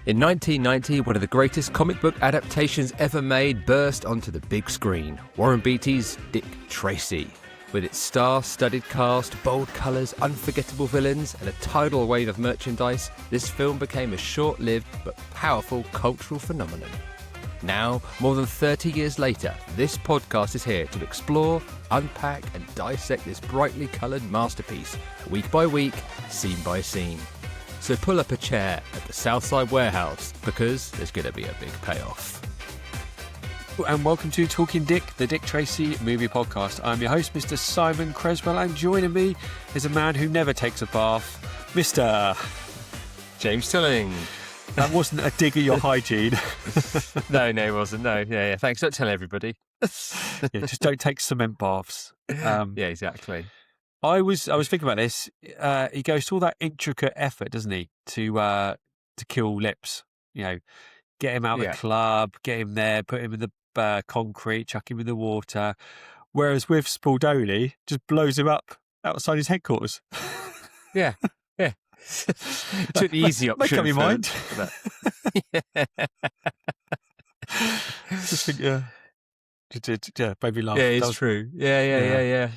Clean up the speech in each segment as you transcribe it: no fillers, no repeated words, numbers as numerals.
In 1990, one of the greatest comic book adaptations ever made burst onto the big screen. Warren Beatty's Dick Tracy. With its star-studded cast, bold colours, unforgettable villains, and a tidal wave of merchandise, this film became a short-lived but powerful cultural phenomenon. Now, more than 30 years later, this podcast is here to explore, unpack, and dissect this brightly coloured masterpiece, week by week, scene by scene. So pull up a chair at the Southside Warehouse, because there's going to be a big payoff. And welcome to Talking Dick, the Dick Tracy movie podcast. I'm your host, Mr. Simon Creswell, and joining me is a man who never takes a bath, Mr. James Tilling. That wasn't a dig at your hygiene. No, it wasn't. No, yeah. Thanks. Don't tell everybody. Yeah, just don't take cement baths. Yeah, exactly. I was thinking about this. He goes to all that intricate effort, doesn't he, to kill Lips? You know, get him out of the club, get him there, put him in the concrete, chuck him in the water. Whereas with Spaldoli, just blows him up outside his headquarters. Yeah. Took the easy option. Make up your mind. Just think, yeah, baby laugh. Yeah, it's true. Yeah.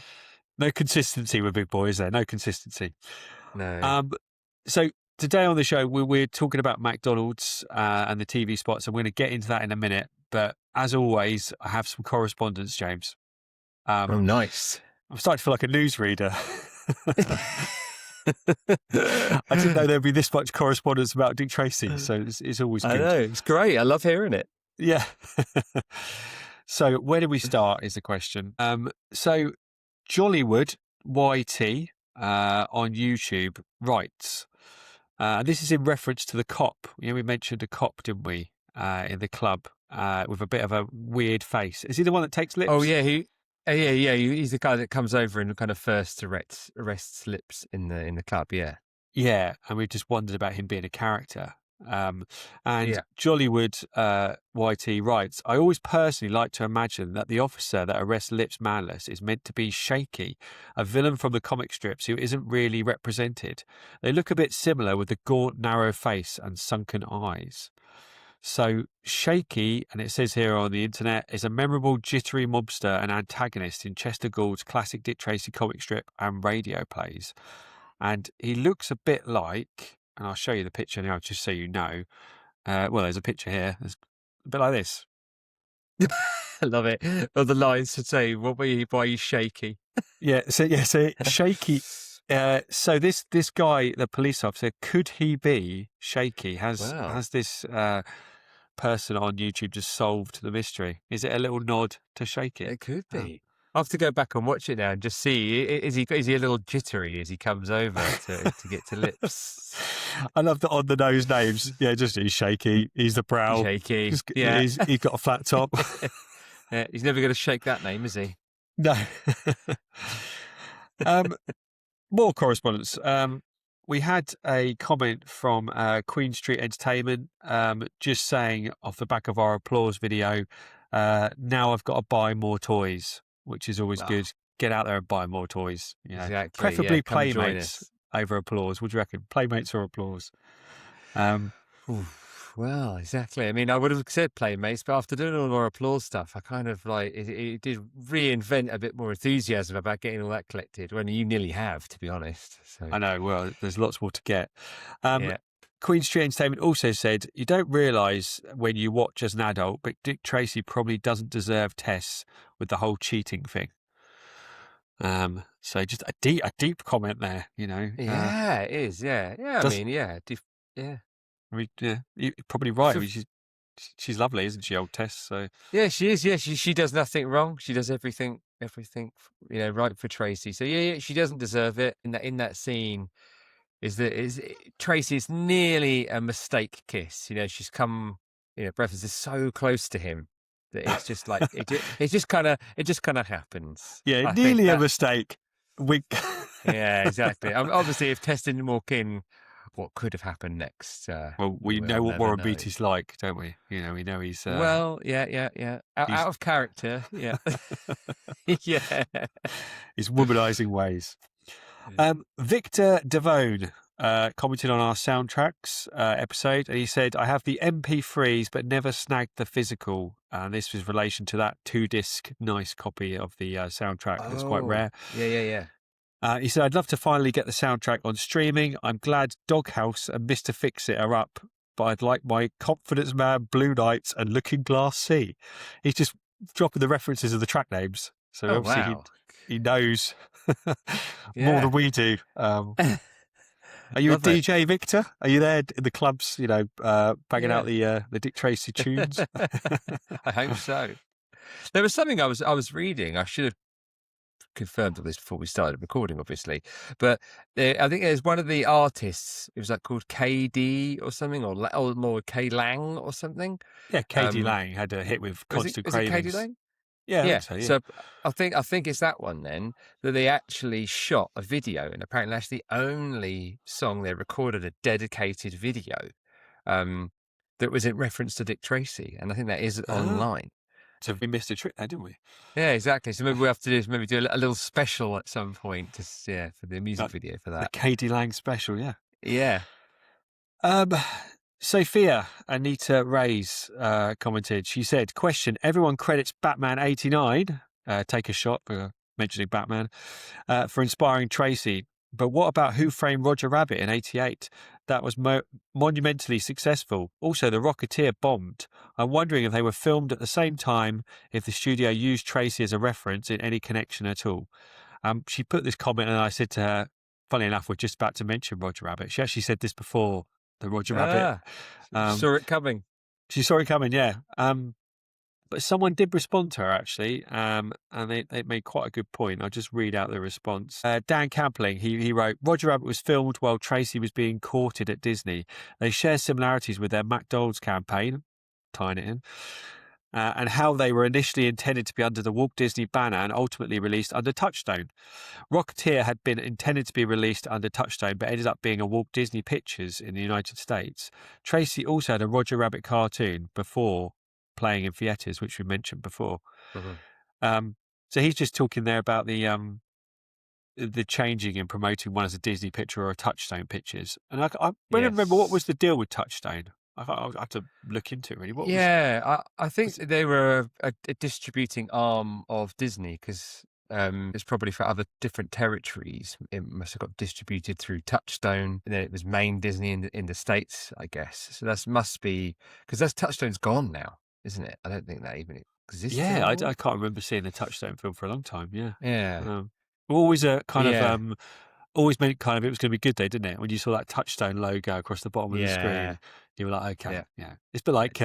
No consistency with Big Boy, is there? No consistency. No. So today on the show, we're talking about McDonald's and the TV spots, and we're going to get into that in a minute. But as always, I have some correspondence, James. Oh, nice. I'm starting to feel like a newsreader. I didn't know there'd be this much correspondence about Dick Tracy, so it's always good. I know, it's great. I love hearing it. Yeah. So where do we start is the question. So Jollywood YT on YouTube writes, this is in reference to the cop. You know, we mentioned a cop, didn't we, in the club with a bit of a weird face. Is he the one that takes Lips? Oh, yeah, he's the guy that comes over and kind of first arrests Lips in the club. Yeah, and we just wondered about him being a character. Jollywood YT writes, I always personally like to imagine that the officer that arrests Lips manless is meant to be Shaky, a villain from the comic strips who isn't really represented. They look a bit similar with the gaunt, narrow face and sunken eyes. So Shaky, and it says here on the internet, is a memorable jittery mobster and antagonist in Chester Gould's classic Dick Tracy comic strip and radio plays. And he looks a bit like, and I'll show you the picture now just so you know. Well, there's a picture here. It's a bit like this. I love it. Or the lines to say, why are you shaky? So Shaky. So this guy, the police officer, could he be Shaky? Has this person on YouTube just solved the mystery? Is it a little nod to Shaky? It could be. I'll have to go back and watch it now and just see. Is he a little jittery as he comes over to get to Lips? I love the on the nose names. Yeah, just he's Shaky. He's the prowl. Shaky. He's got a flat top. Yeah, he's never going to shake that name, is he? No. More correspondence. We had a comment from Queen Street Entertainment just saying off the back of our applause video, now I've got to buy more toys, which is always good. Get out there and buy more toys. You know. Exactly. Preferably Playmates over applause. What do you reckon? Playmates or applause? Well, exactly. I mean, I would have said Playmates, but after doing all our applause stuff, I kind of like it did reinvent a bit more enthusiasm about getting all that collected. When you nearly have, to be honest. So. I know. Well, there's lots more to get. Queen Street Entertainment also said, you don't realise when you watch as an adult, but Dick Tracy probably doesn't deserve tests with the whole cheating thing. So just a deep comment there, you know. Yeah, it is. Yeah. You're probably right. I mean, she's lovely, isn't she, old Tess? So yeah, she is. Yeah, she does nothing wrong. She does everything, right for Tracy. So yeah, she doesn't deserve it. In that scene, Tracy's nearly a mistake kiss. You know, she's come. Breathless is so close to him that it's just like it just kind of happens. Yeah, nearly a mistake. Wink. Yeah, exactly. Obviously, if Tess didn't walk in, what could have happened next? Well, we know what Warren Beatty's like, don't we? We know he's... Well, yeah. Out of character, yeah. Yeah. His womanising ways. Victor Devone commented on our soundtracks episode, and he said, I have the MP3s but never snagged the physical. And this was in relation to that 2-disc nice copy of the soundtrack that's quite rare. Yeah. He said, I'd love to finally get the soundtrack on streaming. I'm glad Doghouse and Mr. Fix-It are up, but I'd like my Confidence Man, Blue Nights and Looking Glass C. He's just dropping the references of the track names. So obviously he knows more than we do. Are you a DJ, Victor? Are you there in the clubs, banging out the Dick Tracy tunes? I hope so. There was something I was reading. I should have confirmed all this before we started recording, obviously. But I think there's one of the artists. It was called KD or something, or more K Lang or something. Yeah, KD Lang had a hit with Constant Cravings. Is it KD Lang? Yeah. So I think it's that one then that they actually shot a video, and apparently that's the only song they recorded a dedicated video that was in reference to Dick Tracy, and I think that is online. So we missed a trick there, didn't we? Yeah, exactly. So maybe we have to do a little special at some point, for the music video for that. The KD Lang special, yeah. Yeah. Sophia Anita Reyes commented. She said, question, everyone credits Batman 89, take a shot for mentioning Batman, for inspiring Tracy. But what about Who Framed Roger Rabbit in 88? That was monumentally successful. Also, The Rocketeer bombed. I'm wondering if they were filmed at the same time, if the studio used Tracy as a reference in any connection at all. She put this comment and I said to her, funny enough, we're just about to mention Roger Rabbit. She actually said this before the Roger Rabbit. Saw it coming. She saw it coming, yeah. But someone did respond to her, actually, and they made quite a good point. I'll just read out the response. Dan Campling, he wrote, Roger Rabbit was filmed while Tracy was being courted at Disney. They share similarities with their McDonald's campaign, tying it in, and how they were initially intended to be under the Walt Disney banner and ultimately released under Touchstone. Rocketeer had been intended to be released under Touchstone, but ended up being a Walt Disney Pictures in the United States. Tracy also had a Roger Rabbit cartoon before playing in theatres, which we mentioned before. So he's just talking there about the changing and promoting one as a Disney picture or a Touchstone Pictures. And I don't remember what was the deal with Touchstone. I have to look into it, really. I think they were a distributing arm of Disney because it's probably for other different territories. It must have got distributed through Touchstone, and then it was main Disney in the States, I guess. So that must be because Touchstone's gone now, isn't it? I don't think that even exists. Yeah, I can't remember seeing a Touchstone film for a long time. Yeah. Always a kind of always meant kind of it was going to be good, though, didn't it? When you saw that Touchstone logo across the bottom of the screen, you were like, okay, yeah. It's a bit like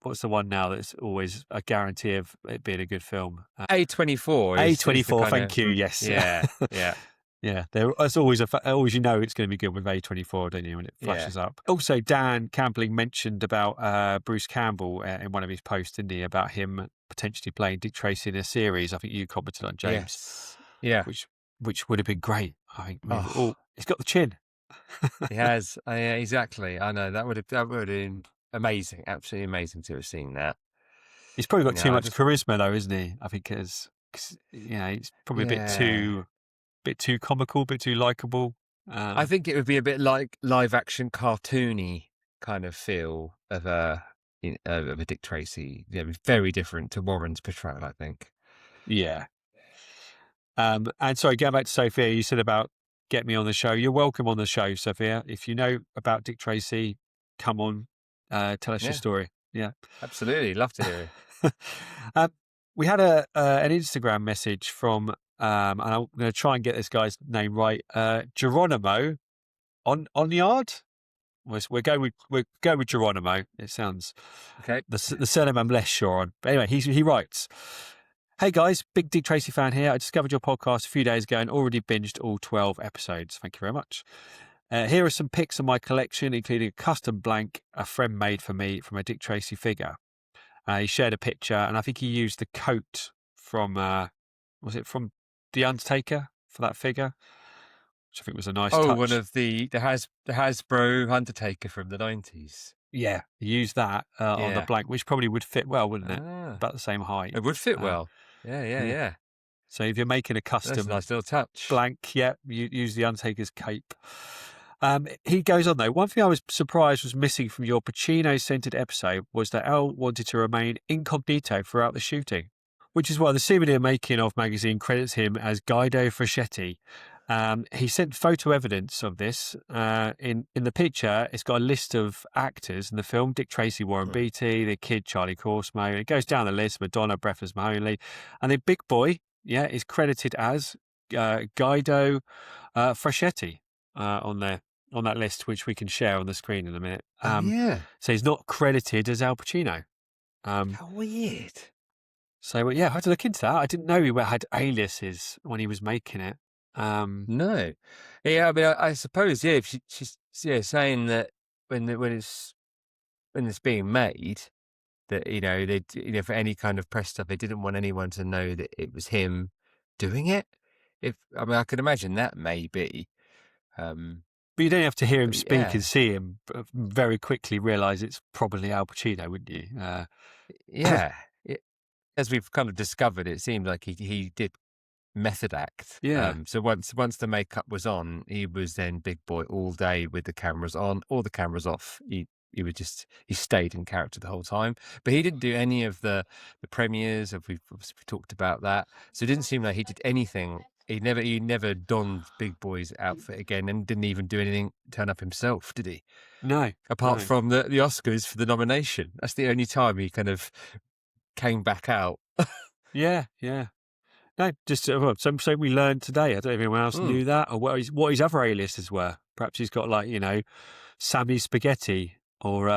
what's the one now that's always a guarantee of it being a good film? A24. A24, thank you. Yes. Yeah. Yeah, there's always it's going to be good with A24, don't you, when it flashes up. Also, Dan Campling mentioned about Bruce Campbell in one of his posts, didn't he, about him potentially playing Dick Tracy in a series. I think you commented on, James. Yeah. Which would have been great. I think. He's got the chin. He has. Yeah, exactly. I know that would have been amazing, absolutely amazing to have seen that. He's probably got too much charisma, though, isn't he? I think because he's probably a bit too comical, a bit too likable. I think it would be a bit like live action cartoony kind of feel of a Dick Tracy. Yeah, very different to Warren's portrayal, I think. Yeah. And sorry, going back to Sophia, you said about get me on the show. You're welcome on the show, Sophia. If you know about Dick Tracy, come on, tell us your story. Yeah, absolutely, love to hear it. We had an Instagram message from, and I'm going to try and get this guy's name right, Geronimo on yard. We're going with Geronimo. It sounds okay. The surname I'm less sure on, but anyway, he writes. Hey guys, big Dick Tracy fan here. I discovered your podcast a few days ago and already binged all 12 episodes. Thank you very much. Here are some pics of my collection, including a custom blank a friend made for me from a Dick Tracy figure. He shared a picture, and I think he used the coat from, was it from The Undertaker for that figure? Which I think was a nice touch. Oh, one of the Hasbro Undertaker from the 90s. Yeah, he used that on the blank, which probably would fit well, wouldn't it? About the same height. It would fit well. Yeah. So if you're making a That's custom a nice little touch. blank, you use the Undertaker's cape. He goes on, though. One thing I was surprised was missing from your Pacino-centered episode was that Al wanted to remain incognito throughout the shooting, which is why the souvenir making of magazine credits him as Guido Fraschetti. He sent photo evidence of this. In the picture, it's got a list of actors in the film: Dick Tracy, Warren Beatty, the kid Charlie Corsmo. It goes down the list: Madonna, Breathless Mahoney, and the big boy, is credited as Guido Fraschetti on that list, which we can share on the screen in a minute. So he's not credited as Al Pacino. How weird. So I had to look into that. I didn't know he had aliases when he was making it. No. Yeah, I mean, I suppose, if she's saying that when it's being made, that, they, for any kind of press stuff, they didn't want anyone to know that it was him doing it. I could imagine that maybe. But you don't have to hear him speak yeah. and see him very quickly realise it's probably Al Pacino, wouldn't you? Yeah. As we've kind of discovered, it seemed like he did method act. Yeah. So once the makeup was on, he was then big boy all day with the cameras on or the cameras off. He stayed in character the whole time, but he didn't do any of the premieres. We've talked about that. So it didn't seem like he did anything. He never donned Big Boy's outfit again, and didn't even do anything, turn up himself, did he? No. Apart from the Oscars for the nomination. That's the only time he kind of came back out. Yeah. No, just so we learned today. I don't know if anyone else knew that, or what his other aliases were. Perhaps he's got Sammy Spaghetti or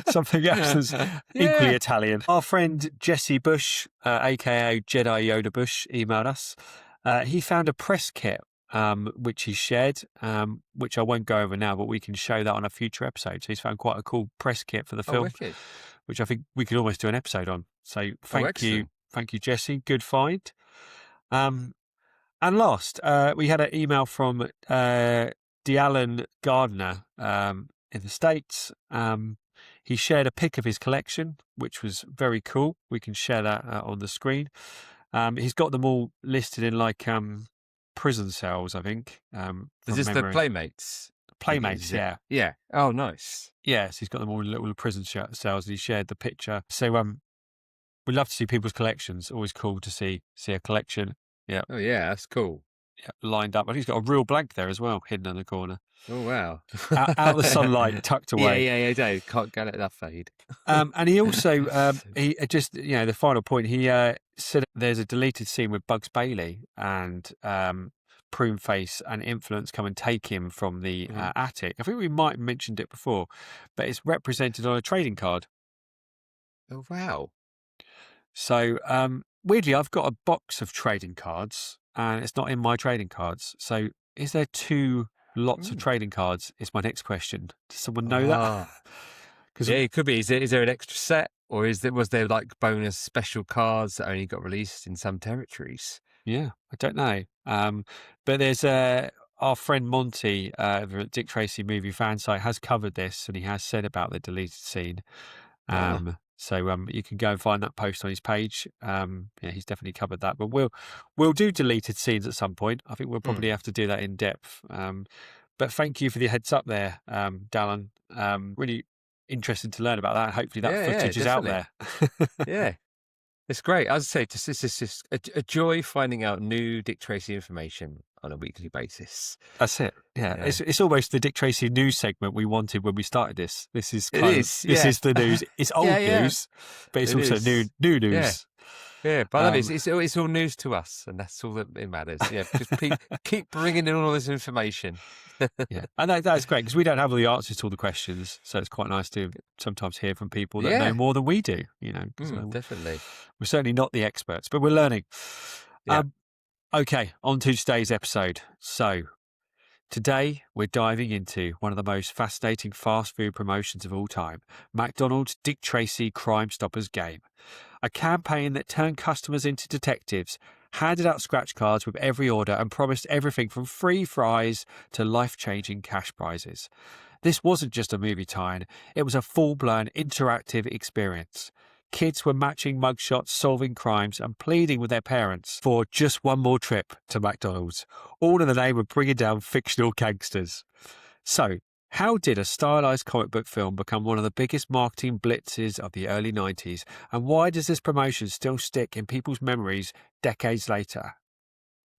something else that's equally Italian. Our friend Jesse Bush, aka Jedi Yoda Bush, emailed us. He found a press kit which he shared, which I won't go over now, but we can show that on a future episode. So he's found quite a cool press kit for the film, which I think we could almost do an episode on. So thank you, Jesse. Good find. And last, we had an email from Dealan Gardner in the States. He shared a pic of his collection, which was very cool. We can share that on the screen. He's got them all listed in prison cells, I think. Is this the Playmates? Playmates, yeah. Yeah. Oh, nice. Yes, he's got them all in little prison cells. He shared the picture. So we love to see people's collections. Always cool to see a collection. Yeah. Oh, yeah, that's cool. Yeah, lined up. I think he's got a real blank there as well, hidden in the corner. Oh, wow. out of the sunlight, tucked away. Yeah, Dave. Can't get it that fade. And he also, the final point, he said there's a deleted scene with Bugs Bailey and Pruneface and Influence come and take him from the attic. I think we might have mentioned it before, but it's represented on a trading card. Oh, wow. So, weirdly, I've got a box of trading cards and it's not in my trading cards. So is there two lots of trading cards is my next question. Does someone know that? Yeah, it could be. Is there an extra set, or was there bonus special cards that only got released in some territories? Yeah, I don't know. But there's our friend Monty, the Dick Tracy movie fan site, has covered this, and he has said about the deleted scene. So you can go and find that post on his page. He's definitely covered that. But we'll do deleted scenes at some point. I think we'll probably have to do that in depth. But thank you for the heads up there, Dallin. Really interested to learn about that. Hopefully that footage is out there. Yeah. It's great. As I say, it's just a joy finding out new Dick Tracy information on a weekly basis. That's it. Yeah. It's almost the Dick Tracy news segment we wanted when we started this. This is this is the news. It's old news, but it's also new news. Yeah, but I love it. It's all news to us, and that's all that matters. Yeah, just keep bringing in all this information. Yeah, and that's great because we don't have all the answers to all the questions, so it's quite nice to sometimes hear from people that know more than we do. Definitely. We're certainly not the experts, but we're learning. Yeah. Okay, on to today's episode. So, today we're diving into one of the most fascinating fast food promotions of all time, McDonald's Dick Tracy Crimestoppers game. A campaign that turned customers into detectives, handed out scratch cards with every order and promised everything from free fries to life-changing cash prizes. This wasn't just a movie tie-in, it was a full-blown interactive experience. Kids were matching mugshots, solving crimes, and pleading with their parents for just one more trip to McDonald's, all in the name of bringing down fictional gangsters. So, how did a stylized comic book film become one of the biggest marketing blitzes of the early 90s? And why does this promotion still stick in people's memories decades later?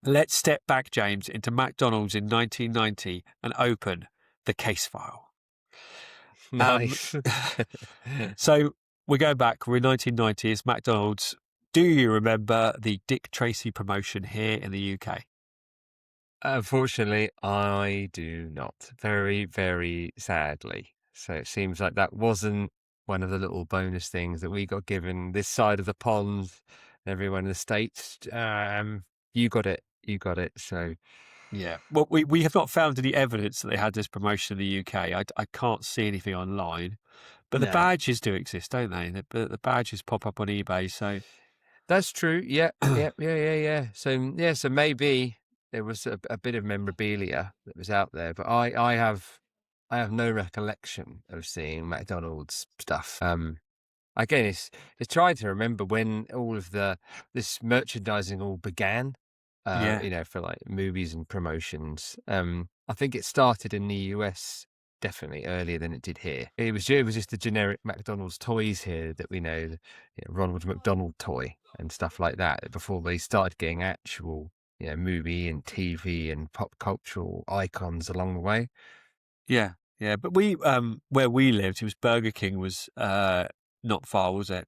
Let's step back, James, into McDonald's in 1990 and open the case file. Nice. So we go back, we're in 1990, it's McDonald's. Do you remember the Dick Tracy promotion here in the UK? Unfortunately, I do not. Very, very sadly. So it seems like that wasn't one of the little bonus things that we got given this side of the pond. Everyone in the States, you got it. You got it. So, yeah. Well, we have not found any evidence that they had this promotion in the UK. I can't see anything online, but the badges do exist, don't they? The badges pop up on eBay. So that's true. Yeah. So maybe there was a bit of memorabilia that was out there, but I have no recollection of seeing McDonald's stuff. Again, it's trying to remember when all of this merchandising all began. For like movies and promotions. I think it started in the US definitely earlier than it did here. It was just the generic McDonald's toys here that we know, Ronald McDonald toy and stuff like that, before they started getting actual, movie and TV and pop cultural icons along the way. Yeah. But we, where we lived, it was Burger King was not far, was it?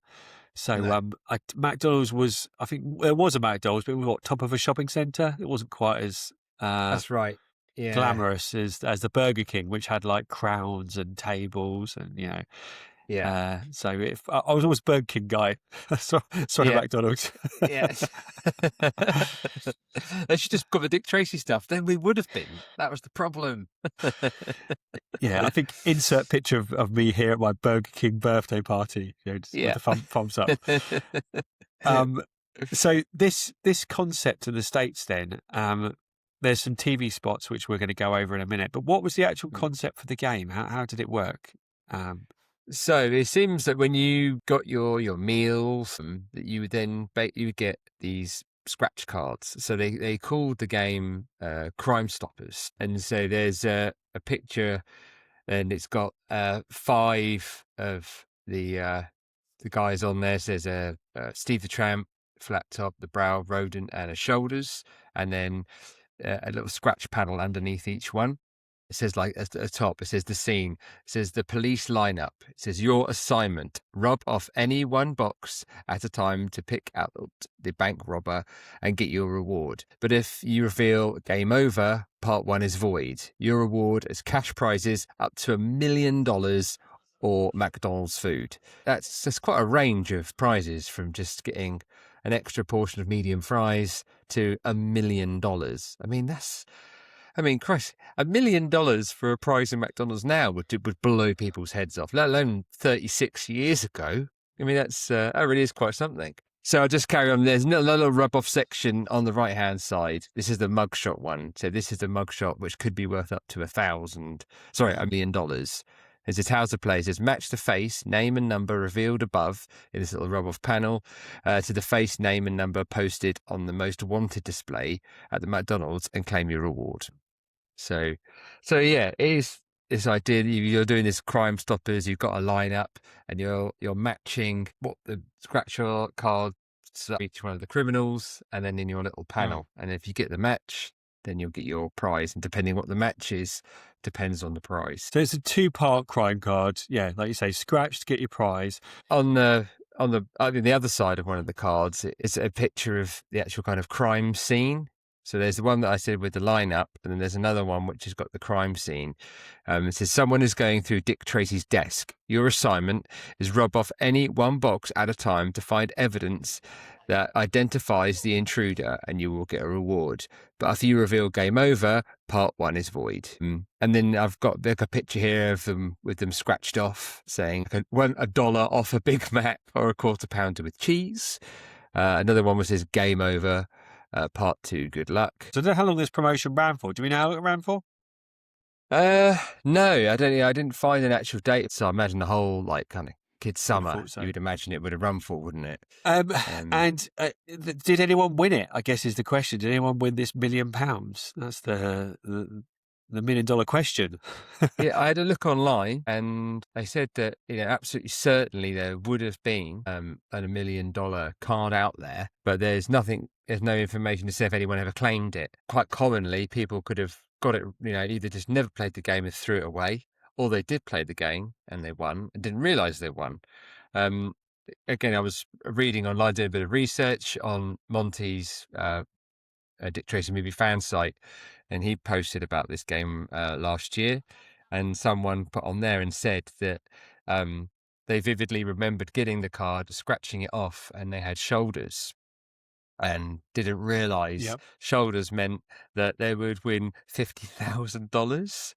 So No. McDonald's was, I think there was a McDonald's, but it was top of a shopping centre. It wasn't quite as That's right. Yeah. glamorous as the Burger King, which had like crowns and tables and Yeah. I was always Burger King guy. Sorry, Yeah. McDonald's. Yes. They should just got the Dick Tracy stuff. Then we would have been. That was the problem. Yeah, I think insert picture of me here at my Burger King birthday party. Just with the thumbs up. So this concept in the States, then, there's some TV spots which we're going to go over in a minute. But what was the actual concept for the game? How did it work? So it seems that when you got your meals, that you would then you would get these scratch cards. So they called the game Crimestoppers, and so there's a picture, and it's got 5 of the guys on there. So there's Steve the Tramp, flat top, the brow, rodent, and a shoulders, and then a little scratch panel underneath each one. It says, like, at the top, it says the scene. It says the police lineup. It says your assignment: rub off any one box at a time to pick out the bank robber and get your reward. But if you reveal game over, part 1 is void. Your reward is cash prizes up to $1 million or McDonald's food. That's quite a range of prizes, from just getting an extra portion of medium fries to $1 million. Christ, $1 million for a prize in McDonald's now would blow people's heads off, let alone 36 years ago. That really is quite something. So I'll just carry on. There's a little rub-off section on the right-hand side. This is the mugshot one. So this is the mugshot, which could be worth up to $1 million. There's a how to play. It says match the face, name and number revealed above in this little rub-off panel to the face, name and number posted on the most wanted display at the McDonald's and claim your reward. So yeah, it is this idea that you're doing this Crimestoppers. You've got a lineup and you're matching what the scratch cards are each one of the criminals, and then in your little panel. And if you get the match, then you'll get your prize. And depending what the match is, depends on the prize. So it's a 2-part crime card. Yeah, like you say, scratch to get your prize. On the other side of one of the cards, it's a picture of the actual kind of crime scene. So there's the one that I said with the lineup, and then there's another one which has got the crime scene. It says someone is going through Dick Tracy's desk. Your assignment is rub off any one box at a time to find evidence that identifies the intruder, and you will get a reward. But if you reveal game over, part 1 is void. And then I've got like a picture here of them with them scratched off, saying $1 off a Big Mac or a quarter pounder with cheese. Another one which says game over. Part 2, good luck. So I don't know how long this promotion ran for. Do we know how long it ran for? No, I don't. I didn't find an actual date, so I imagine the whole kind of kid's Would have summer, thought so. you would imagine it would have run for, wouldn't it? And did anyone win it? I guess is the question. Did anyone win this £1 million? That's the $1 million question. Yeah, I had a look online, and they said that absolutely certainly there would have been a $1 million card out there, but there's no information to say if anyone ever claimed it. Quite commonly, people could have got it, either just never played the game and threw it away, or they did play the game and they won and didn't realise they won. Again, I was reading online, doing a bit of research on Monty's Dick Tracy movie fan site, and he posted about this game last year, and someone put on there and said that they vividly remembered getting the card, scratching it off, and they had shoulders, and didn't realise shoulders meant that they would win $50,000.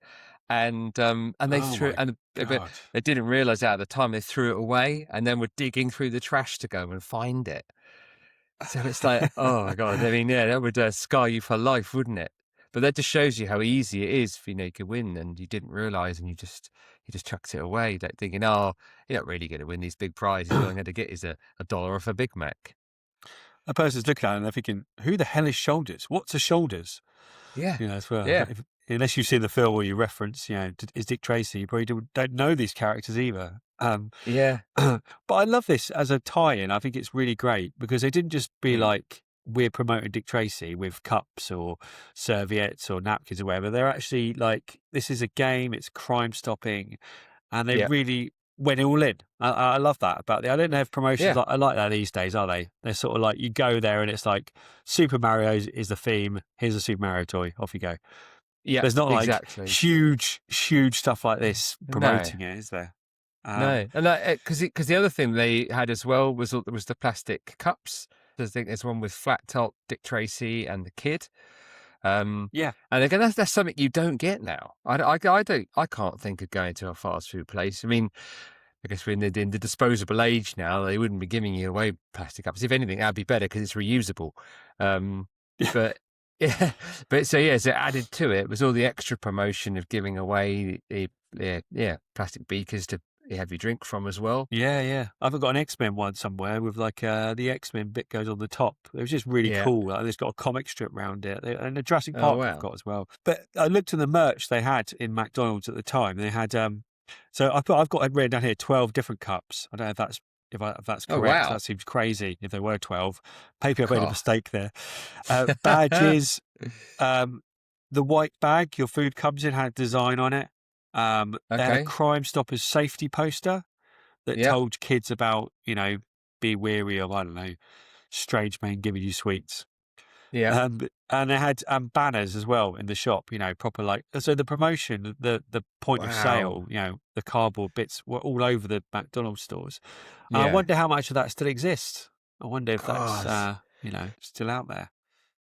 And they threw it, and they didn't realise that at the time. They threw it away, and then were digging through the trash to go and find it. So it's like, oh my God! I mean, that would scar you for life, wouldn't it? But that just shows you how easy it is for you could win, and you didn't realise, and you just chucked it away, thinking, oh, you're not really going to win these big prizes. All I'm going to get is a $1 off a Big Mac. A person's looking at it and they're thinking, who the hell is Shoulders? What's a Shoulders? Yeah, as well. Yeah. Unless you've seen the film or you reference, is Dick Tracy, you probably don't know these characters either. Yeah. But I love this as a tie-in. I think it's really great because they didn't just be like, we're promoting Dick Tracy with cups or serviettes or napkins or whatever. They're actually like, this is a game, it's crime stopping, and they really went all in. I love that about I don't have promotions like that these days, are they? They're sort of like, you go there and it's like, Super Mario is the theme, here's a Super Mario toy, off you go. Yeah, there's not like huge stuff like this promoting it, is there? No, and because the other thing they had as well was the plastic cups. I think there's one with flat top, Dick Tracy and the kid. And again, that's something you don't get now. I can't think of going to a fast food place. I mean, I guess we're in the disposable age now. They wouldn't be giving you away plastic cups. If anything, that'd be better because it's reusable. But. Yeah, so added to it was all the extra promotion of giving away the plastic beakers to have your drink from as well. Yeah. I've got an X-Men one somewhere with like the X-Men bit goes on the top. It was just really cool. Like, it's got a comic strip around it, and the Jurassic Park I've got as well. But I looked at the merch they had in McDonald's at the time. They had so I've got written down here 12 different cups. I don't know if that's correct. Oh, wow. That seems crazy if there were 12. Maybe I made a mistake there. Badges, the white bag your food comes in had a design on it. They had a Crimestoppers safety poster that told kids about, be wary of, I don't know, strange men giving you sweets. Yeah. And they had banners as well in the shop, proper so the promotion, the point of sale, the cardboard bits were all over the McDonald's stores. I wonder how much of that still exists. I wonder if that's, still out there.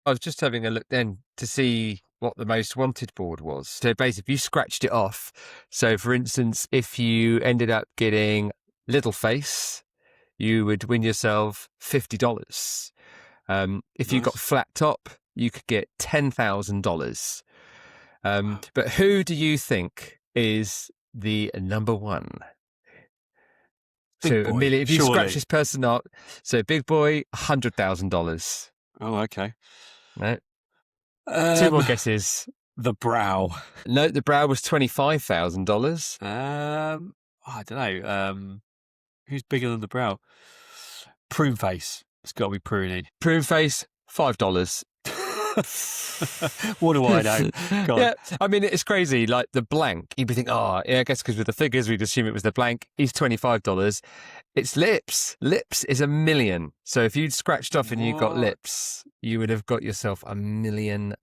I was just having a look then to see what the most wanted board was. So basically, if you scratched it off, so for instance, if you ended up getting Littleface, you would win yourself $50. If you got Flat Top, you could get $10,000. But who do you think is the number one? Big Boy, $1 million. If you scratch this person up, so Big Boy, $100,000. Oh, okay. No. Two more guesses. The Brow. No, the Brow was $25,000. I don't know. Who's bigger than the Brow? Prune Face. It's got to be pruning. Prune Face, $5. What do I know? God. Yeah, I mean, it's crazy. Like the blank, you'd be thinking, I guess because with the figures, we'd assume it was the blank. He's $25. It's Lips. Lips is $1 million. So if you'd scratched off and you got Lips, you would have got yourself $1 million.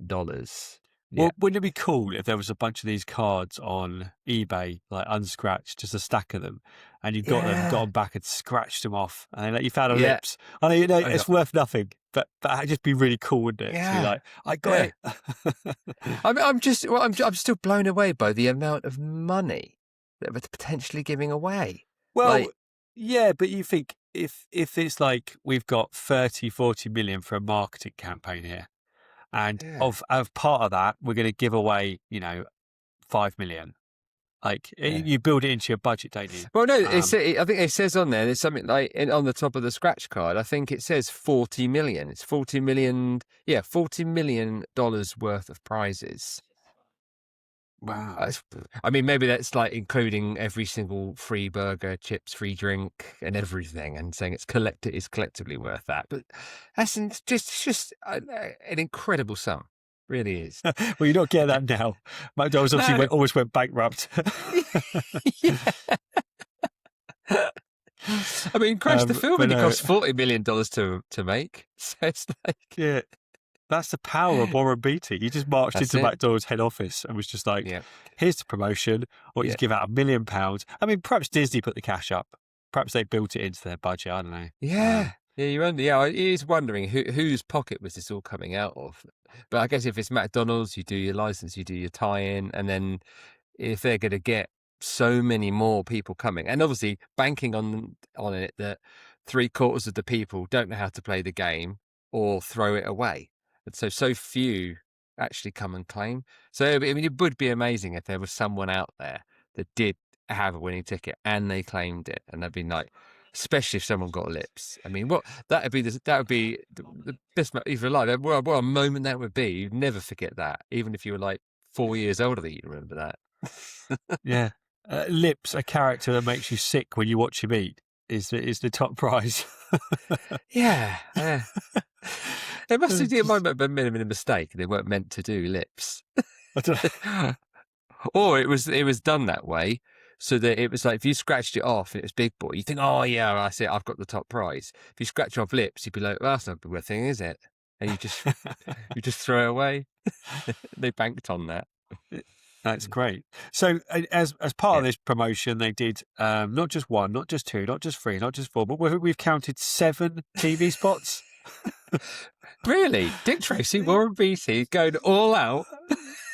Well, wouldn't it be cool if there was a bunch of these cards on eBay, like unscratched, just a stack of them, and you got them back and scratched them off, and then you found a Lips. I know it's worth nothing, but it'd just be really cool, wouldn't it? Yeah. To be like, I got it. I'm still blown away by the amount of money that we're potentially giving away. Well, yeah, but you think if it's like we've got 30-40 million for a marketing campaign here, and of part of that we're going to give away, 5 million. Like you build it into your budget, don't you? Well, no, I think it says on there's something like on the top of the scratch card. I think it says 40 million. It's 40 million. Yeah, $40 million worth of prizes. Wow. I mean, maybe that's like including every single free burger, chips, free drink, and everything, and saying it's collectively worth that. But that's just an incredible sum. Really is. Well, you don't get that now. McDonald's obviously always went bankrupt. I mean, Crash the film only cost $40 million to make. So it's like, that's the power of Warren Beatty. He just marched into McDonald's head office and was just like, here's the promotion, or you give out £1 million. I mean, perhaps Disney put the cash up. Perhaps they built it into their budget. I don't know. Yeah. It is wondering whose pocket was this all coming out of. But I guess if it's McDonald's, you do your license, you do your tie-in, and then if they're going to get so many more people coming, and obviously banking on it that 3/4 of the people don't know how to play the game or throw it away, and so few actually come and claim. So I mean, it would be amazing if there was someone out there that did have a winning ticket and they claimed it, and that'd be like. Especially if someone got lips. I mean, that would be the best if you're alive. What a moment that would be. You'd never forget that, even if you were like 4 years older. That you'd remember that. Yeah, lips, a character that makes you sick when you watch him eat, is the top prize. Yeah. It might have been a mistake. They weren't meant to do lips. I don't know. Or it was done that way. So that it was like if you scratched it off and it was Big Boy, you think, oh yeah, I see, I've got the top prize. If you scratch off lips, you'd be like, well, that's not a good thing, is it? And you just throw it away. They banked on that. That's great. So as part of this promotion, they did not just one, not just two, not just three, not just four, but we've counted 7 TV spots. Really? Dick Tracy, Warren Beatty going all out.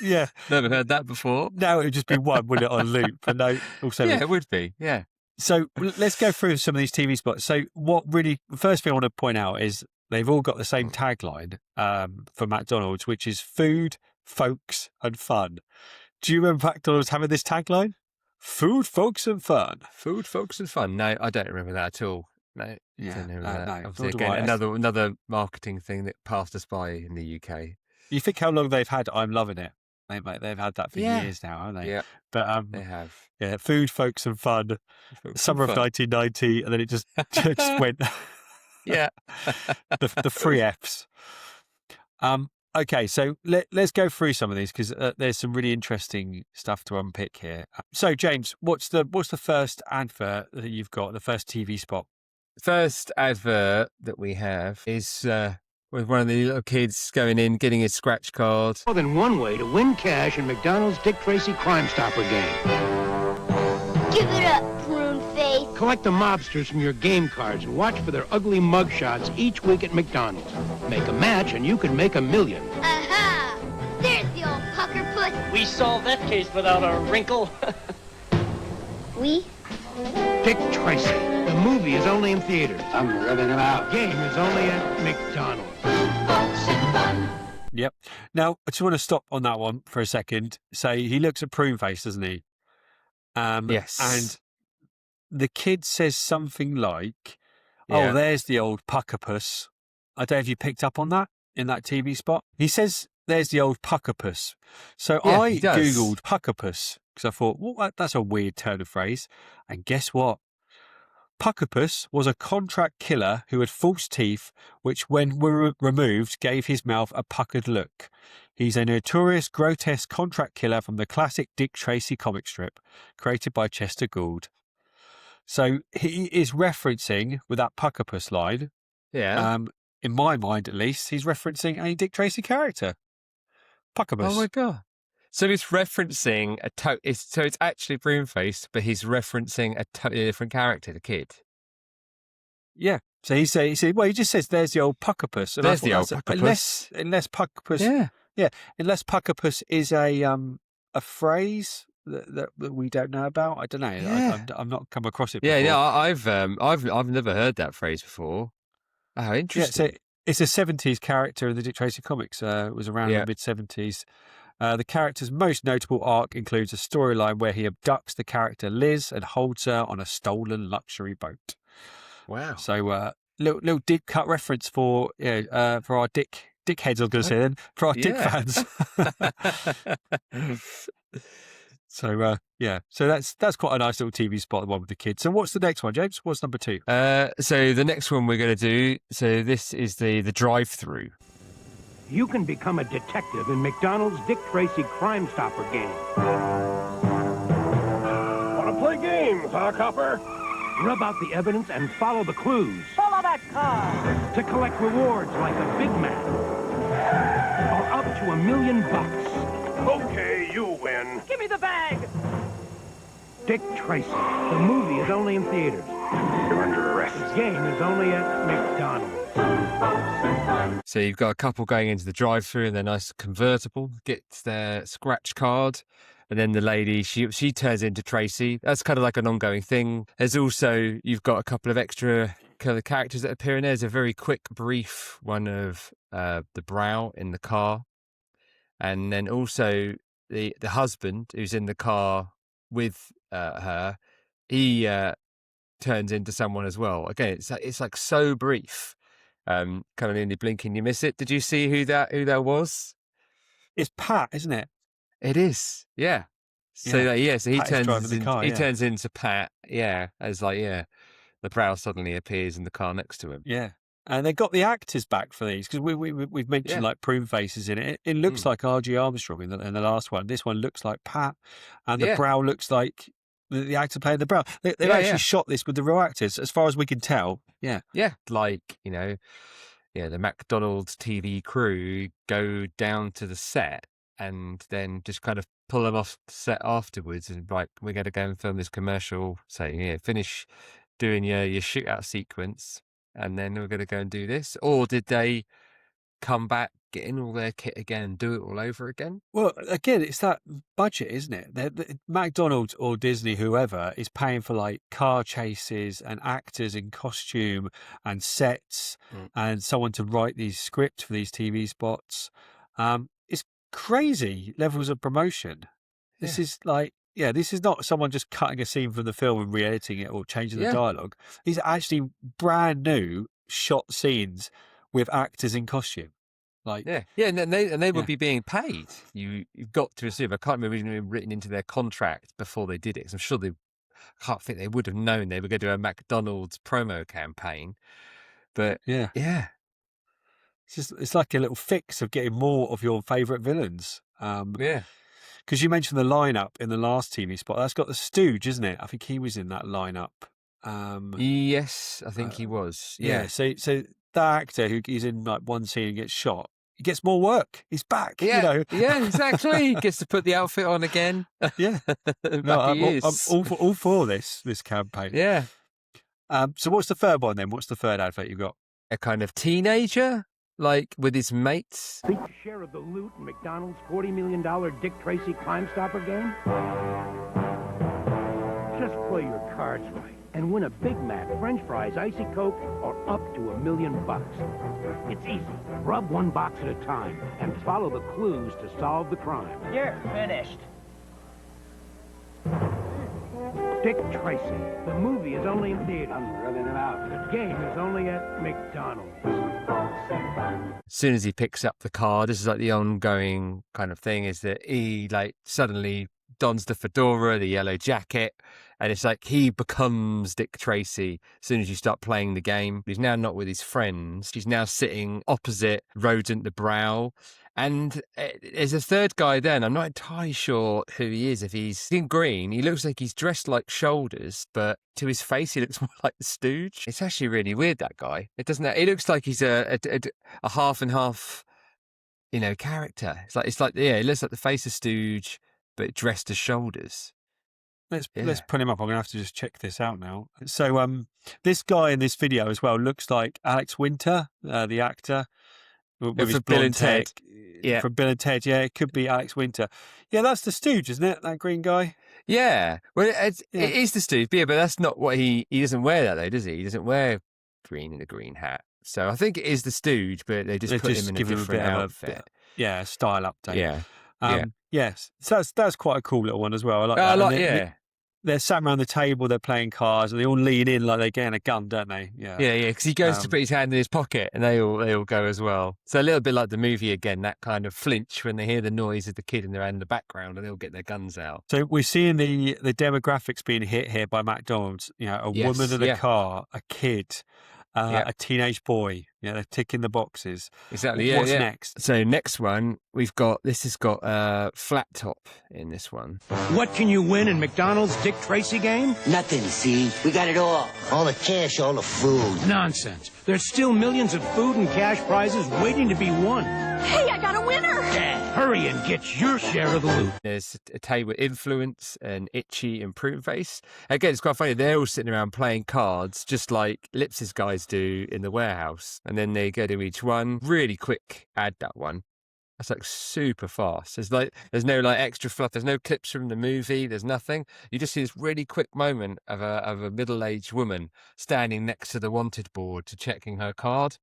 Yeah. Never heard that before. Now it would just be one, wouldn't it, on loop? But no, also it would be. Yeah. So let's go through some of these TV spots. So the first thing I want to point out is they've all got the same tagline for McDonald's, which is food, folks, and fun. Do you remember McDonald's having this tagline? Food, folks, and fun. Food, folks, and fun. No, I don't remember that at all. No. Yeah. No. Again, another marketing thing that passed us by in the UK. You think how long they've had I'm Loving It? They've had that for years now, haven't they? Yeah. But they have. Yeah, food, folks, and fun. Summer of 1990, and then it just went. Yeah. the 3 Fs. Okay, so let's go through some of these because there's some really interesting stuff to unpick here. So, James, what's the first advert that you've got? The first TV spot. First advert that we have is with one of the little kids going in, getting his scratch card. More than one way to win cash in McDonald's Dick Tracy Crimestoppers game. Give it up, prune face. Collect the mobsters from your game cards and watch for their ugly mugshots each week at McDonald's. Make a match and you can make $1 million. Aha! There's the old pucker puss. We solved that case without a wrinkle. We? Dick Tracy. The movie is only in theaters. I'm ripping him out. Game is only at McDonald's. Yep. Now, I just want to stop on that one for a second. So he looks at Prune Face, doesn't he? Yes. And the kid says something like, oh, there's the old puckerpuss. I don't know if you picked up on that in that TV spot. He says, there's the old puckerpuss. So I Googled puckerpuss because I thought, well, that's a weird turn of phrase. And guess what? Puckerpuss was a contract killer who had false teeth, which when were removed gave his mouth a puckered look. He's a notorious, grotesque contract killer from the classic Dick Tracy comic strip, created by Chester Gould. So he is referencing, with that Puckerpuss line, in my mind at least, he's referencing a Dick Tracy character. Puckerpuss. Oh my God. So he's referencing so it's actually Broomface, but he's referencing a totally different character, the kid. Yeah. So he said, well, he just says, there's the old Puckerpuss. There's the old Puckerpuss. Unless Puckerpuss. Yeah. Unless Puckerpuss is a phrase that we don't know about. I don't know. Yeah. I've not come across it before. Yeah, I've never heard that phrase before. Oh, interesting. Yeah, so it's a 70s character in the Dick Tracy comics. It was around the mid-70s. The character's most notable arc includes a storyline where he abducts the character Liz and holds her on a stolen luxury boat. Wow. So, little Dick cut reference for our Dick heads, I was going to say then, for our Dick fans. So, so that's quite a nice little TV spot, the one with the kids. So what's the next one, James? What's number 2? So the next one we're going to do, so this is the drive-through. You can become a detective in McDonald's Dick Tracy Crimestoppers game. Want to play games, huh, Copper? Rub out the evidence and follow the clues Follow that car. to collect rewards like a Big Mac or up to $1 million. Okay, you win. Give me the bag. Dick Tracy. The movie is only in theaters. You're under arrest. The game is only at McDonald's. So you've got a couple going into the drive-through in their nice convertible, gets their scratch card, and then the lady, she turns into Tracy. That's kind of like an ongoing thing. There's also, you've got a couple of extra kind of characters that appear in there. There's a very quick, brief one of the Brow in the car. And then also the husband who's in the car with her, he turns into someone as well. Again, it's like so brief. Kind of in the blink and you miss it. Did you see who that was? It's Pat, isn't it? It is, yeah. So so he turns into Pat, as the Brow suddenly appears in the car next to him. Yeah. And they got the actors back for these because we've mentioned like prune faces in it. It looks like R.G. Armstrong in the last one. This one looks like Pat, and the Brow looks like the actor playing the Brow. They've actually shot this with the real actors, as far as we can tell. Yeah. Yeah, like, the McDonald's TV crew go down to the set and then just kind of pull them off the set afterwards and we're going to go and film this commercial. So, finish doing your shootout sequence and then we're going to go and do this. Or did they come back, get in all their kit again and do it all over again? Well, again, it's that budget, isn't it? McDonald's or Disney, whoever, is paying for like car chases and actors in costume and sets and someone to write these scripts for these TV spots. It's crazy levels of promotion. This is like, this is not someone just cutting a scene from the film and re-editing it or changing the dialogue. These are actually brand new shot scenes with actors in costume. And they would be being paid. You've got to assume. I can't remember if it was written into their contract before they did it. So I'm sure I can't think they would have known they were going to do a McDonald's promo campaign. But it's like a little fix of getting more of your favourite villains. Because you mentioned the lineup in the last TV spot. That's got the Stooge, isn't it? I think he was in that lineup. Yes, I think he was. Yeah. So that actor he's in like one scene and gets shot, he gets more work. He's back. Yeah, exactly. He gets to put the outfit on again. Yeah. I'm all for this campaign. Yeah. So what's the third one then? What's the third advert you've got? A kind of teenager, like with his mates. Seek a share of the loot in McDonald's $40 million Dick Tracy Crimestoppers game? Just play your cards right and win a Big Mac, French fries, icy Coke, or up to $1 million. It's easy. Rub one box at a time and follow the clues to solve the crime. You're finished. Dick Tracy. The movie is only in theaters. I'm rubbing it out. The game is only at McDonald's. As soon as he picks up the card, this is like the ongoing kind of thing, is that he like suddenly dons the fedora, the yellow jacket, and it's like he becomes Dick Tracy as soon as you start playing the game. He's now not with his friends. He's now sitting opposite Rodent the Brow. And there's a third guy then. I'm not entirely sure who he is. If he's in green, he looks like he's dressed like Shoulders, but to his face, he looks more like the Stooge. It's actually really weird, that guy. It doesn't. It looks like he's a half and half, character. It looks like the face of Stooge, but dressed as Shoulders. Let's put him up. I'm going to have to just check this out now. So this guy in this video as well looks like Alex Winter, the actor. With his Bill and Ted. From Bill and Ted, it could be Alex Winter. Yeah, that's the Stooge, isn't it? That green guy. Yeah, well, it is the Stooge, but that's not what he doesn't wear that though, does he? He doesn't wear green in a green hat. So I think it is the Stooge, but they just put him in a different outfit. Style update. Yeah. Yes, so that's quite a cool little one as well. I like I that. like, They're sat around the table, they're playing cards, and they all lean in like they're getting a gun, don't they? Yeah. Because he goes to put his hand in his pocket, and they all go as well. So a little bit like the movie again, that kind of flinch when they hear the noise of the kid in the background, and they'll get their guns out. So we're seeing the demographics being hit here by McDonald's. You know, a woman in a car, a kid, a teenage boy. Yeah, they're ticking the boxes. Exactly. What's next? So next one, this has got Flat Top in this one. What can you win in McDonald's Dick Tracy game? Nothing, see? We got it all. All the cash, all the food. Nonsense. There's still millions of food and cash prizes waiting to be won. Hey, I got a winner! Dad, hurry and get your share of the loot. There's a table with Influence and Itchy and Prune Face. Again, it's quite funny. They're all sitting around playing cards, just like Lips's guys do in the warehouse. And then they go to each one. Really quick ad, that one. That's like super fast. There's no like extra fluff. There's no clips from the movie. There's nothing. You just see this really quick moment of a middle-aged woman standing next to the wanted board to checking her card.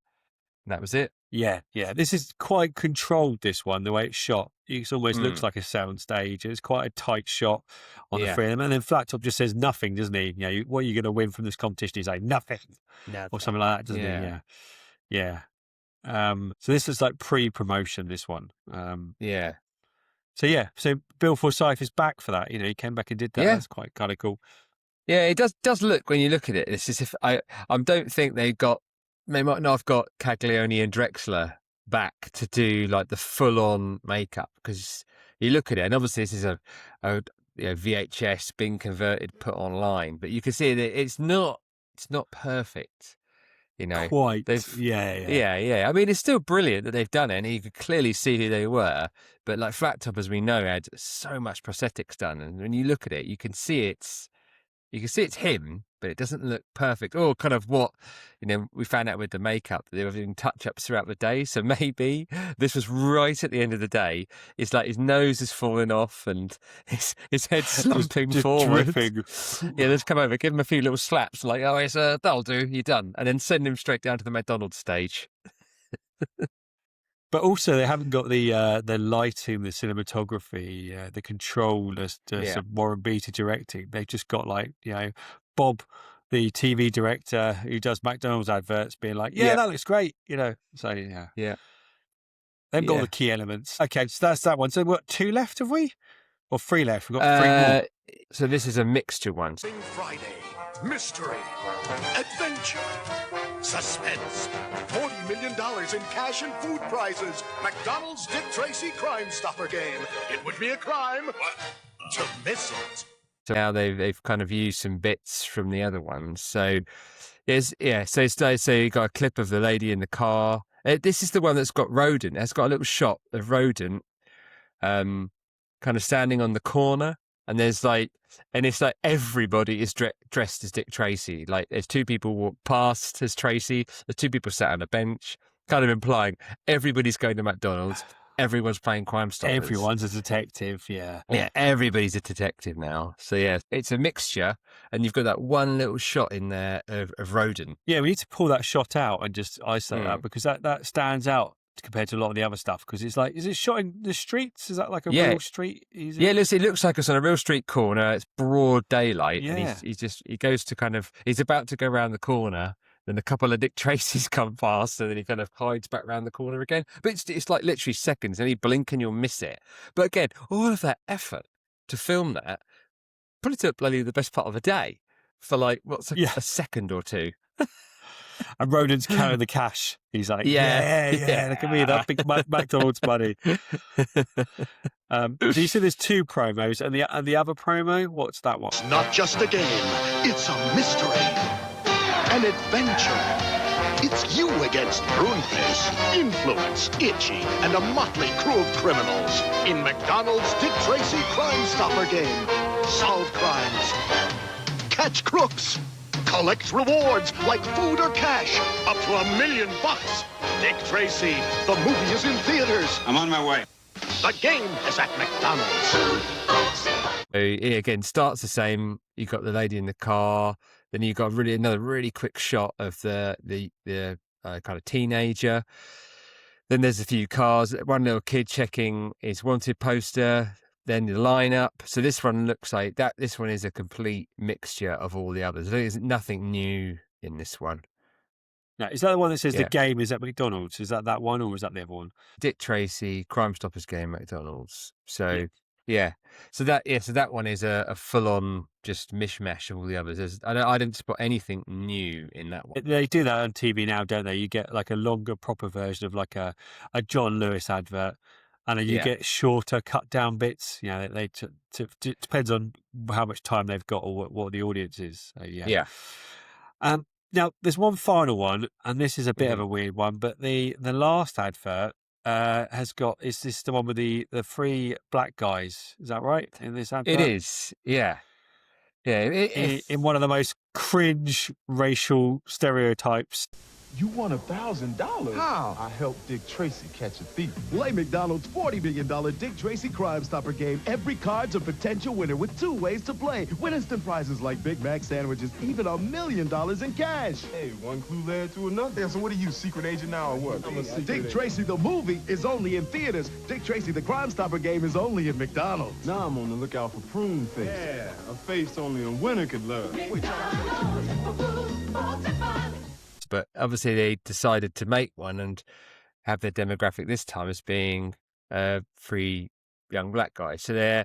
And that was it. Yeah. This is quite controlled, this one, the way it's shot. It almost looks like a sound stage. It's quite a tight shot on the frame. And then Flat Top just says nothing, doesn't he? You know, what are you going to win from this competition? He's like, nothing. Or something like that, doesn't he? Yeah. So this is like pre-promotion, this one. So Bill Forsyth is back for that. You know, he came back and did that. That's quite kind of cool. Yeah, it does look, when you look at it, it's as if I don't think they might not have got Caglioni and Drexler back to do like the full-on makeup, because you look at it, and obviously this is a VHS being converted, put online, but you can see that it's not perfect. You know, quite. Yeah. I mean, it's still brilliant that they've done it, and you could clearly see who they were. But like Flat Top, as we know, had so much prosthetics done, and when you look at it, you can see it's him, but it doesn't look perfect. Or kind of what, we found out with the makeup, that they were doing touch-ups throughout the day. So maybe this was right at the end of the day. It's like his nose is falling off and his head slumping forward. Dripping. Yeah, let's come over, give him a few little slaps, like, oh, that'll do, you're done. And then send him straight down to the McDonald's stage. But also, they haven't got the lighting, the cinematography, the control as Warren Beatty directing. They've just got Bob, the TV director who does McDonald's adverts, being like, that looks great, So yeah, they've got all the key elements. Okay, so that's that one. So what, 2 left have we, or 3 left? We've got 3 more. So this is a mixture one. Friday, mystery, adventure, suspense, $40 million in cash and food prizes. McDonald's Dick Tracy Crimestoppers game. It would be a crime to miss it. So now they've kind of used some bits from the other ones. So so you got a clip of the lady in the car. This is the one that's got Rodent. It's got a little shot of Rodent, kind of standing on the corner. And it's like everybody is dressed as Dick Tracy. Like there's 2 people walk past as Tracy. There's 2 people sat on a bench, kind of implying everybody's going to McDonald's. Everyone's playing Crimestoppers. Everyone's a detective, yeah. Yeah, everybody's a detective now. So yeah, it's a mixture, and you've got that one little shot in there of Rodent. Yeah, we need to pull that shot out and just isolate that, because that stands out compared to a lot of the other stuff, because it's like, is it shot in the streets? Is that like a real street? Yeah, it looks like it's on a real street corner. It's broad daylight, and he goes to he's about to go around the corner, then a couple of Dick Tracys come past, and then he kind of hides back around the corner again. But it's like literally seconds, and you blink and you'll miss it. But again, all of that effort to film that, probably took bloody the best part of a day for a second or 2. And Rodent's carrying the cash. He's like, yeah, look at me, that big McDonald's money. Do you see there's 2 promos, and the other promo? What's that one? It's not just a game, it's a mystery, an adventure. It's you against Pruneface, Influence, Itchy, and a motley crew of criminals in McDonald's Dick Tracy Crimestoppers game. Solve crimes, catch crooks, collect rewards like food or cash, up to $1 million. Dick Tracy, the movie is in theaters. I'm on my way. The game is at McDonald's. Again, starts the same. You got the lady in the car. Then you got another really quick shot of the kind of teenager. Then there's a few cars. One little kid checking his wanted poster. Then the lineup. So this one looks like that. This one is a complete mixture of all the others. There's nothing new in this one. Now, is that the one that says Yeah. the game is at McDonald's? Is that one, or is that the other one? Dick Tracy, Crimestoppers game, McDonald's. So yeah. So that one is a full-on just mishmash of all the others. I didn't spot anything new in that one. They do that on TV now, don't they? You get like a longer, proper version of like a John Lewis advert, and then you get shorter, cut down bits. You know, it depends on how much time they've got or what the audience is. So, yeah. Now, there's one final one, and this is a bit of a weird one, but the last advert is this the one with the three black guys? Is that right? In this advert? It is, yeah. Yeah. In one of the most cringe racial stereotypes. You won $1,000. How? I helped Dick Tracy catch a thief. Play McDonald's $40 million Dick Tracy Crimestopper game. Every card's a potential winner with 2 ways to play. Win instant prizes like Big Mac sandwiches, even $1 million in cash. Hey, one clue led to another. So what are you, secret agent now or what? I'm a secret Dick agent. Tracy the movie is only in theaters. Dick Tracy the Crimestopper game is only in McDonald's. Now I'm on the lookout for prune face. Yeah, a face only a winner could love. But obviously they decided to make one and have their demographic this time as being 3 young black guys. So they're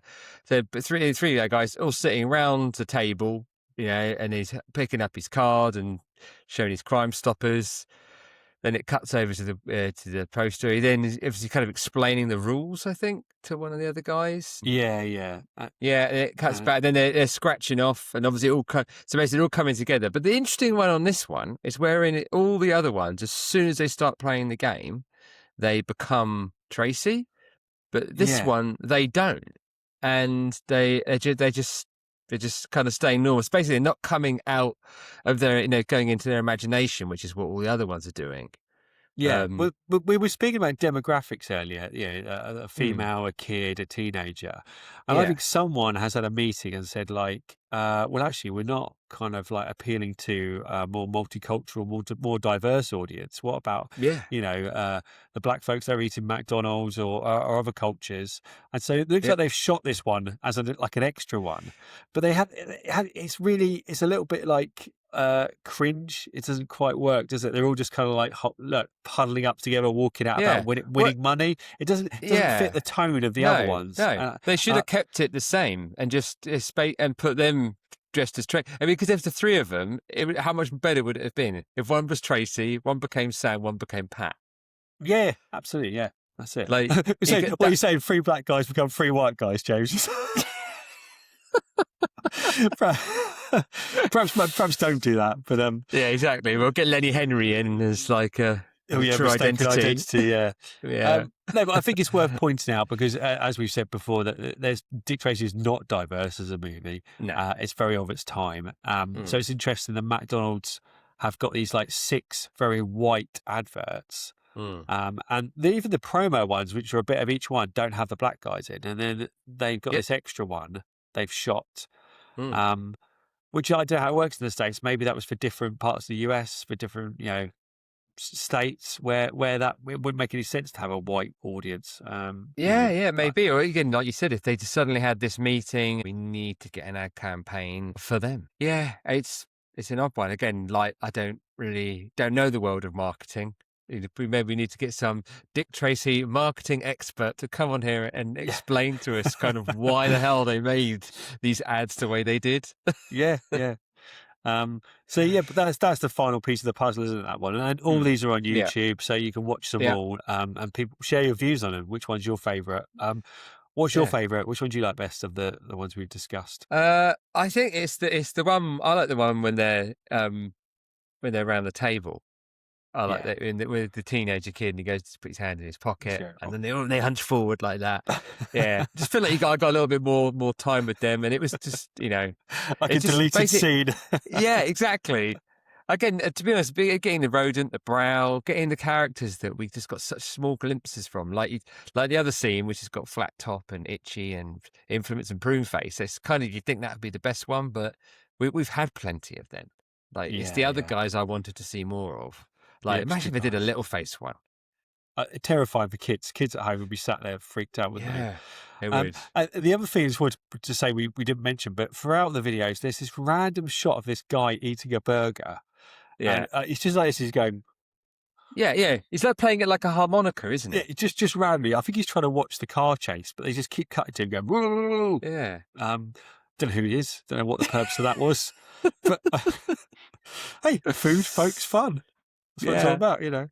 three young guys all sitting around the table, you know, and he's picking up his card and showing his Crimestoppers. Then it cuts over to the poster. He then is obviously kind of explaining the rules, I think, to one of the other guys. Yeah. And it cuts back. Then they're scratching off, and obviously so basically all coming together. But the interesting one on this one is wherein all the other ones, as soon as they start playing the game, they become Tracy. But this one, they don't, and they're just kind of staying normal. It's basically not coming out of their, you know, going into their imagination, which is what all the other ones are doing. Yeah, but we were speaking about demographics earlier. Yeah, a female, a kid, a teenager, and I think someone has had a meeting and said, like, well, actually, we're not kind of like appealing to a more multicultural, more diverse audience. What about, you know, the black folks that are eating McDonald's or other cultures? And so it looks like they've shot this one as like an extra one, but it's a little bit like cringe. It doesn't quite work, does it? They're all just kind of like huddling up together, walking out about winning money. It doesn't fit the tone of the other ones. No, they should have kept it the same and just and put them dressed as Tracy. I mean, because if the 3 of them, how much better would it have been if one was Tracy, one became Sam, one became Pat? Yeah, absolutely. Yeah, that's it. Like, what are you saying? 3 black guys become 3 white guys, James? Perhaps don't do that, but yeah, exactly. We'll get Lenny Henry in as like a true identity. Yeah. No, but I think it's worth pointing out because, as we've said before, that Dick Tracy is not diverse as a movie. No, it's very of its time. So it's interesting that McDonald's have got these like 6 very white adverts. And even the promo ones, which are a bit of each one, don't have the black guys in, and then they've got this extra one they've shot. Which I don't know how it works in the States. Maybe that was for different parts of the US, for different, you know, states where that it wouldn't make any sense to have a white audience. Maybe. Or again, like you said, if they just suddenly had this meeting, we need to get an ad campaign for them. Yeah, it's an odd one. Again, like I don't know the world of marketing. Maybe we need to get some Dick Tracy marketing expert to come on here and explain to us kind of why the hell they made these ads the way they did. Yeah. But that's the final piece of the puzzle, isn't it, that one? And all these are on YouTube, so you can watch them all. And people share your views on them. Which one's your favourite? What's your favourite? Which one do you like best of the ones we've discussed? I think it's the one. I like the one when they're around the table. I like that with the teenager kid, and he goes to put his hand in his pocket, and then they hunch forward like that. Yeah, just feel like I got a little bit more time with them, and it was just, you know, like a deleted scene. Yeah, exactly. Again, to be honest, getting the rodent, the brow, getting the characters that we just got such small glimpses from, like the other scene, which has got flat top and itchy and influence and prune face. It's kind of, you think that would be the best one, but we've had plenty of them. Like it's the other guys I wanted to see more of. Like, imagine if they did a little face one. terrifying for kids. Kids at home would be sat there freaked out, wouldn't Yeah, they? it would. The other thing I just wanted to say we didn't mention, but throughout the videos, there's this random shot of this guy eating a burger. Yeah. And, it's just like this. He's going. Yeah. He's like playing it like a harmonica, isn't Yeah, it? just randomly. I think he's trying to watch the car chase, but they just keep cutting to him going. Woo! Yeah. Don't know who he is. Don't know what the purpose of that was. But hey, food, folks, fun. That's what it's all about, you know.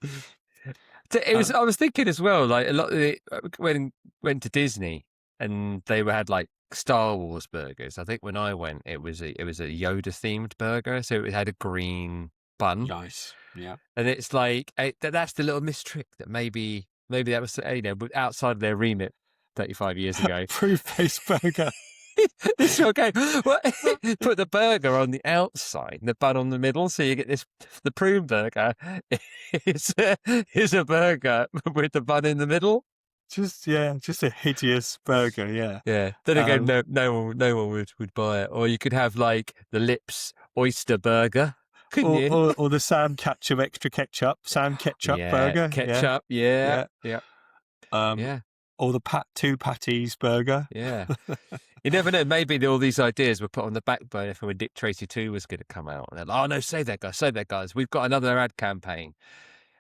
It was. I was thinking as well, like a lot of it, when went to Disney and they had like Star Wars burgers. I think when I went, it was a Yoda themed burger, so it had a green bun. Nice, yeah. And it's like that's the little missed trick that maybe that was outside of their remit 35 years ago. Proof face burger. It's okay. Well, put the burger on the outside and the bun on the middle, so you get this. The prune burger is a burger with the bun in the middle. Just a hideous burger. Yeah. Yeah. Then again, no one would buy it. Or you could have like the Lips oyster burger, couldn't you? Or the Sam Ketchup extra ketchup, burger. Ketchup. Yeah. Or the two patties burger. Yeah. You never know. Maybe all these ideas were put on the back burner for when Dick Tracy 2 was going to come out. And they're like, oh, no, save that, guys. We've got another ad campaign.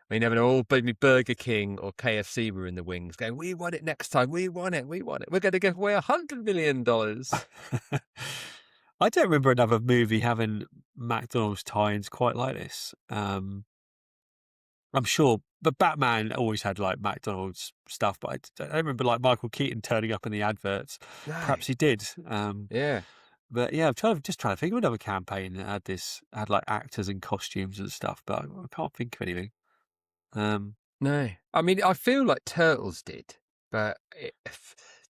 We never know. All Burger King or KFC were in the wings going, we want it next time. We want it. We're going to give away $100 million. I don't remember another movie having McDonald's tie-ins quite like this. I'm sure, but Batman always had like McDonald's stuff. But I don't remember like Michael Keaton turning up in the adverts. No. Perhaps he did. Yeah. But yeah, I'm trying to think of another campaign that had like actors in costumes and stuff. But I can't think of anything. No, I mean I feel like Turtles did, but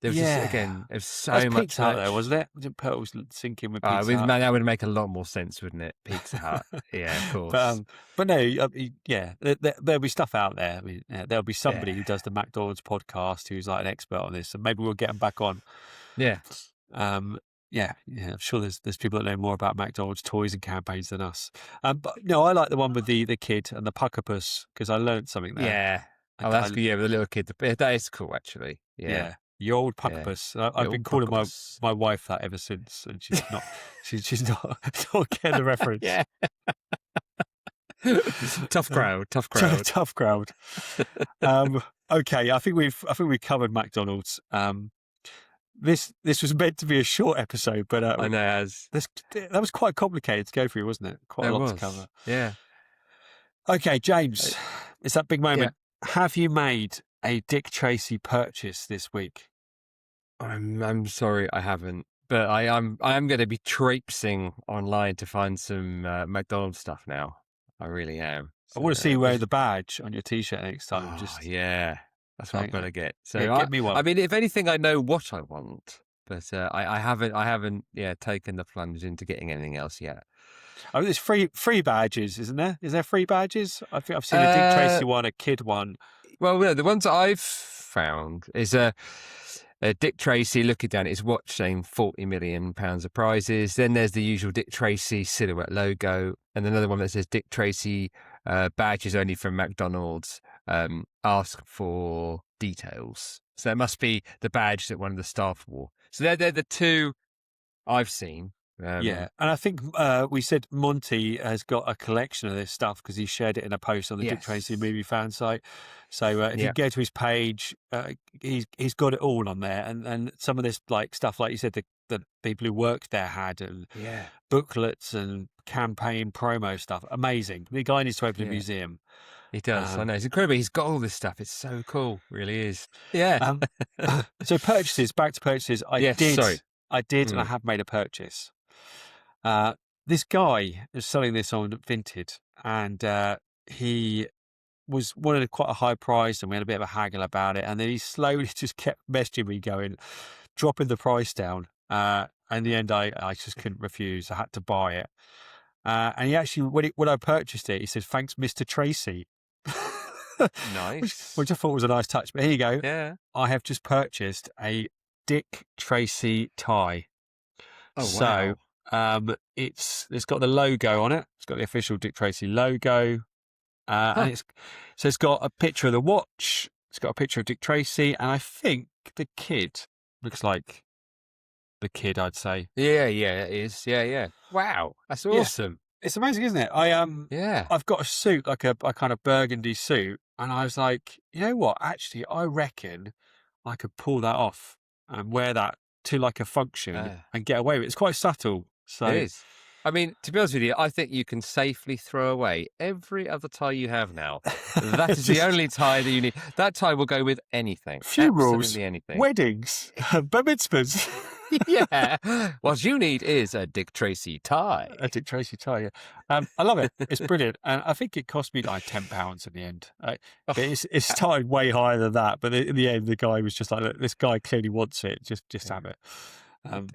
there was just, again, there's so much out there, wasn't it? Wasn't Turtles sinking with Pizza Hut? That would make a lot more sense, wouldn't it? Pizza Hut, yeah, of course. But no, there'll be stuff out there. I mean, there'll be somebody who does the McDonald's podcast who's like an expert on this, and maybe we'll get them back on. Yeah. I'm sure there's people that know more about McDonald's toys and campaigns than us. But no, I like the one with the kid and the puckerpuss because I learned something there. Yeah. Oh, that's good. Yeah, with the little kid. That is cool, actually. Yeah. Your old puckerpuss. I've been calling my wife that ever since, and she's not. she's not getting the reference. Yeah. Tough crowd. Tough crowd. Okay, I think we've covered McDonald's. This was meant to be a short episode, but I know that was quite complicated to go through, wasn't it? Quite a lot to cover. Yeah. Okay, James, it's that big moment. Yeah. Have you made a Dick Tracy purchase this week? I'm sorry, I haven't, but I am going to be traipsing online to find some McDonald's stuff now. I really am. So, I want to see you wear the badge on your T-shirt next time. Yeah. That's what I've got to get. So get me one. I mean, if anything, I know what I want, but I haven't taken the plunge into getting anything else yet. Oh, there's free badges, isn't there? Is there free badges? I think I've seen a Dick Tracy one, a kid one. Well, the ones I've found is a Dick Tracy looking down at his watch saying £40 million of prizes. Then there's the usual Dick Tracy silhouette logo, and another one that says Dick Tracy badges only from McDonald's. Ask for details. So it must be the badge that one of the staff wore. So they're the two I've seen. And I think we said Monty has got a collection of this stuff because he shared it in a post on the Dick Tracy movie fan site. So if you go to his page, he's got it all on there, and some of this like stuff, like you said, the people who worked there had, and booklets and campaign promo stuff. Amazing. The guy needs to open a museum. He does. I know. It's incredible. He's got all this stuff. It's so cool. It really is. Yeah. So back to purchases. I did, and I have made a purchase. This guy is selling this on Vinted, and he wanted quite a high price, and we had a bit of a haggle about it. And then he slowly just kept messaging me, dropping the price down. And in the end, I just couldn't refuse. I had to buy it. And he actually, when I purchased it, he said, "Thanks, Mr. Tracy." Nice. which I thought was a nice touch. But here you go. Yeah. I have just purchased a Dick Tracy tie. Oh, wow. So it's got the logo on it. It's got the official Dick Tracy logo. And So it's got a picture of the watch. It's got a picture of Dick Tracy, and I think the kid looks like the kid, I'd say. Yeah, it is. Yeah. Wow, that's awesome. It's amazing, isn't it? I've got a suit, like a kind of burgundy suit, and I was like, you know what? Actually, I reckon I could pull that off and wear that to like a function and get away with it. It's quite subtle. So it is. I mean, to be honest with you, I think you can safely throw away every other tie you have now. That is the only tie that you need. That tie will go with anything. Funerals, absolutely anything. Weddings, bar mitzvahs. Yeah. What you need is a Dick Tracy tie. A Dick Tracy tie, yeah. I love it. It's brilliant. And I think it cost me like £10 in the end. But it started way higher than that. But in the end, the guy was just like, look, this guy clearly wants it. Just have it.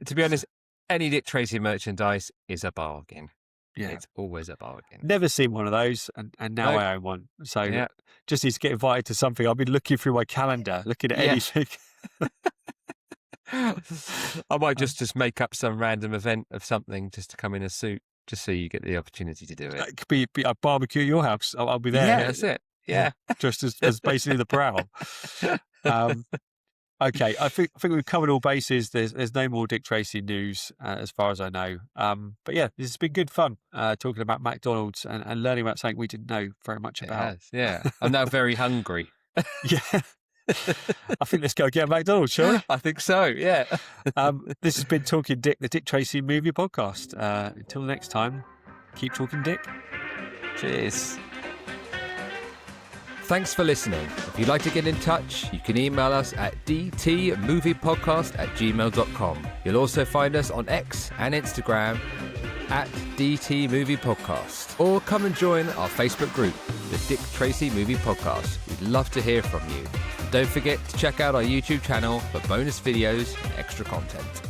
To be honest, any Dick Tracy merchandise is a bargain. Yeah. It's always a bargain. Never seen one of those, and now I own one. So just need to get invited to something. I've been looking through my calendar, looking at anything. I might just make up some random event of something just to come in a suit, just so you get the opportunity to do it. It could be a barbecue at your house. I'll be there. Yeah, that's it. Yeah. Just as basically the prowl. Okay, I think we've covered all bases. There's no more Dick Tracy news as far as I know. But yeah, this has been good fun talking about McDonald's and learning about something we didn't know very much about. Yeah, I'm now very hungry. Yeah. I think let's go get a McDonald's, shall we? I think so, yeah. This has been Talking Dick, the Dick Tracy movie podcast. Until next time, keep talking Dick. Cheers. Thanks for listening. If you'd like to get in touch, you can email us at dtmoviepodcast@gmail.com. You'll also find us on X and Instagram at DT Movie Podcast. Or come and join our Facebook group, the Dick Tracy Movie Podcast. We'd love to hear from you. Don't forget to check out our YouTube channel for bonus videos and extra content.